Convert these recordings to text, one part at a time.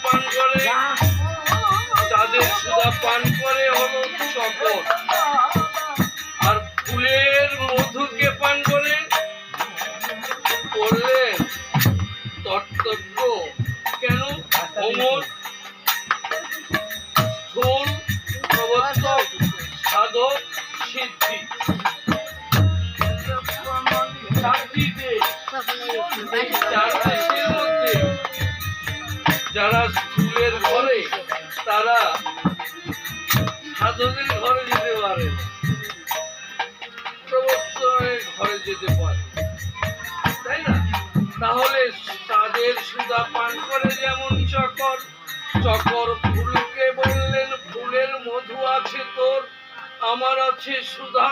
পান করে, চাঁদের সুধা পান করে হলো চকর, আর ফুলের মধুকে পান করে করলেন তত্ত্ব। কেন? অমর, স্থূল, প্রবর্তক, সাধক, সিদ্ধি, চার দেশের মধ্যে যারা স্থূলের ঘরে তারা সাধকের ঘরে যেতে পারে, প্রবর্তনের ঘরে যেতে পারে, তাই না? তাহলে তাদের সুধা পান করে যেমন চকর, চকর ফুলকে বললেন ফুলের মধু আছে তোর, আমার আছে সুধা,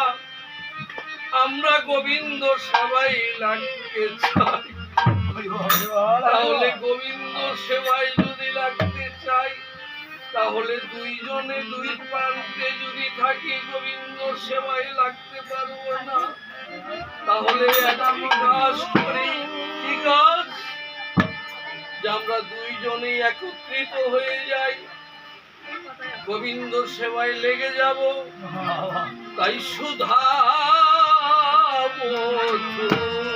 আমরা গোবিন্দ সবাই লাগতে চাই। তাহলে গোবিন্দ সেবাই যদি লাগতে চাই, তাহলে দুইজনে দুই প্রান্তে যদি থাকি গোবিন্দ সেবাই লাগতে পারবো না। তাহলে একই কাজ করি, কি কাজ? যে আমরা দুইজনেই একত্রিত হয়ে যাই, গোবিন্দ সেবায় লেগে যাব। তাই সুধা মধু